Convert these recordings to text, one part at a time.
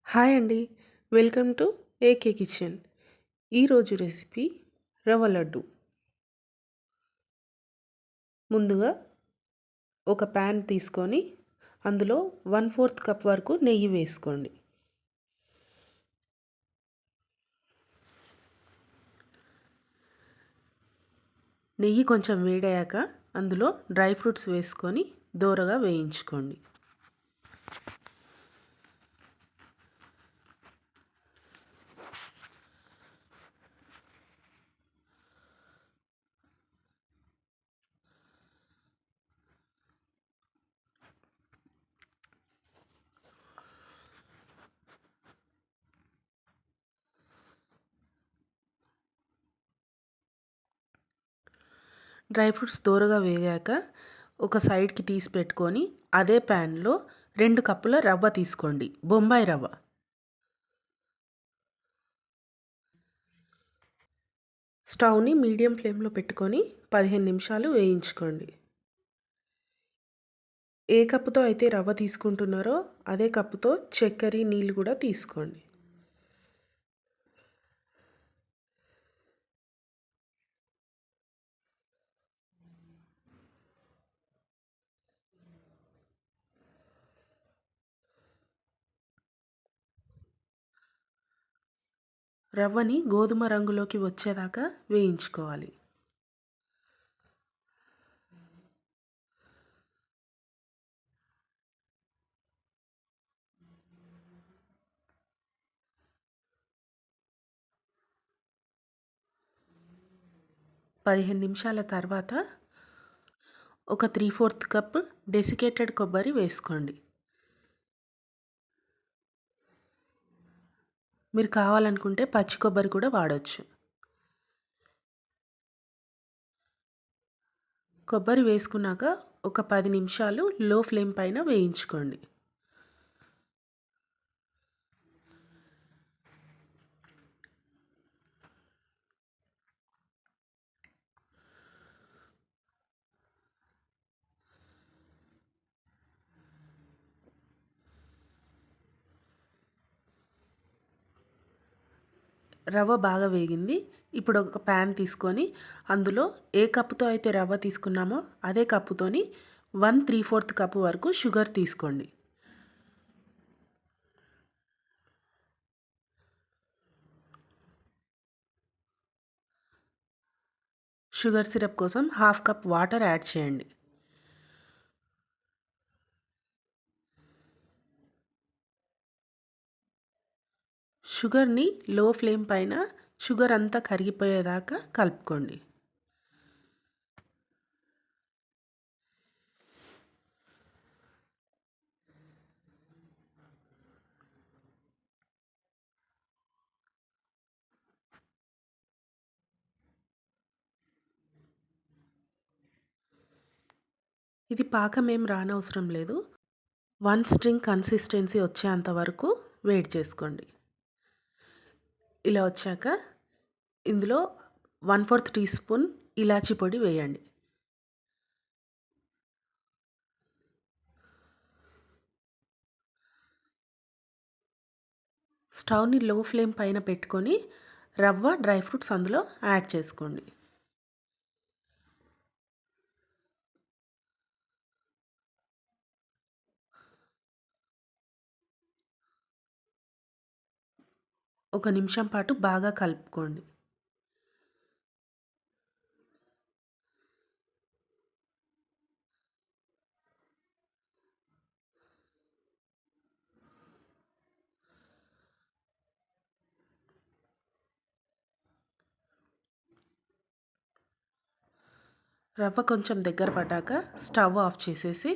Hi అండి. Welcome to AK kitchen. ఈరోజు recipe రవ్వ లడ్డు. ముందుగా ఒక ప్యాన్ తీసుకొని అందులో 1/4 కప్ వరకు నెయ్యి వేసుకోండి. నెయ్యి కొంచెం వేడయ్యాక అందులో డ్రై ఫ్రూట్స్ వేసుకొని దోరగా వేయించుకోండి. డ్రై ఫ్రూట్స్ దోరగా వేగాక ఒక సైడ్కి తీసి పెట్టుకొని అదే ప్యాన్లో 2 కప్పుల రవ్వ తీసుకోండి. బొంబాయి రవ్వ. స్టవ్ని మీడియం ఫ్లేమ్లో పెట్టుకొని 15 నిమిషాలు వేయించుకోండి. ఏ కప్పుతో అయితే రవ్వ తీసుకుంటున్నారో అదే కప్పుతో చక్కెర నీళ్ళు కూడా తీసుకోండి. రవ్వని గోధుమ రంగులోకి వచ్చేదాకా వేయించుకోవాలి. పదిహేను నిమిషాల తర్వాత ఒక 3/4 కప్ డెసికేటెడ్ కొబ్బరి వేసుకోండి. మీరు కావాలనుకుంటే పచ్చి కొబ్బరి కూడా వాడొచ్చు. కొబ్బరి వేసుకున్నాక ఒక 10 నిమిషాలు లో ఫ్లేమ్ పైన వేయించుకోండి. రవ్వ బాగా వేగింది. ఇప్పుడు ఒక ప్యాన్ తీసుకొని అందులో ఏ కప్పుతో అయితే రవ్వ తీసుకున్నామో అదే కప్పుతోని 1/3/4 కప్పు వరకు షుగర్ తీసుకోండి. షుగర్ సిరప్ కోసం 1/2 కప్ వాటర్ యాడ్ చేయండి. షుగర్ని లో ఫ్లేమ్ పైన షుగర్ అంతా కరిగిపోయేదాకా కలుపుకోండి. ఇది పాకం ఏం రానవసరం లేదు. 1 స్ట్రింగ్ కన్సిస్టెన్సీ వచ్చేంత వరకు వేడి చేసుకోండి. ఇలా వచ్చాక ఇందులో 1/4 టీ స్పూన్ ఇలాచీ పొడి వేయండి. స్టవ్ని లో ఫ్లేమ్ పైన పెట్టుకొని రవ్వ డ్రై ఫ్రూట్స్ అందులో యాడ్ చేసుకోండి. ఒక నిమిషం పాటు బాగా కలుపుకోండి. రవ్వ కొంచెం దగ్గర పడ్డాక స్టవ్ ఆఫ్ చేసేసి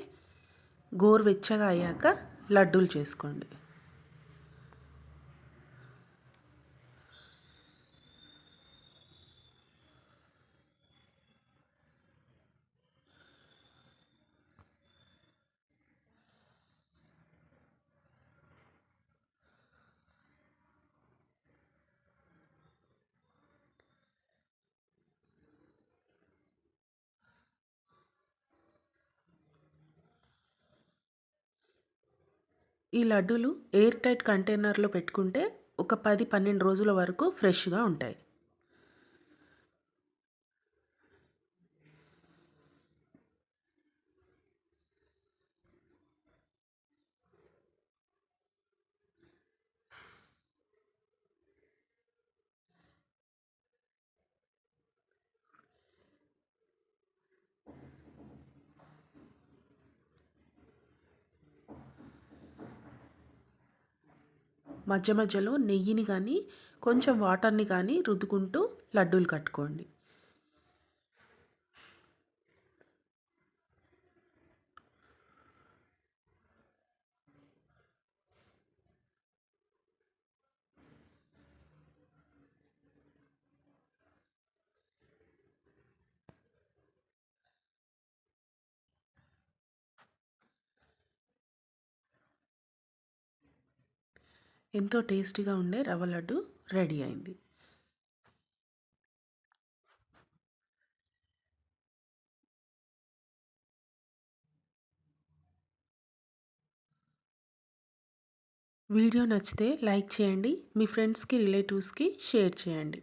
గోరువెచ్చగా అయ్యాక లడ్డూలు చేసుకోండి. ఈ లడ్డూలు ఎయిర్ టైట్ కంటైనర్‌లో పెట్టుకుంటే ఒక 10, 12 రోజుల వరకు ఫ్రెష్‌గా ఉంటాయి. మధ్య మధ్యలో నెయ్యిని గానీ, కొంచెం వాటర్‌ని గానీ రుద్దుకుంటూ లడ్డూలు కట్టుకోండి. ఎంతో టేస్టీగా ఉండే రవ్వ లడ్డు రెడీ అయింది. వీడియో నచ్చితే లైక్ చేయండి. మీ ఫ్రెండ్స్‌కి, రిలేటివ్స్‌కి షేర్ చేయండి.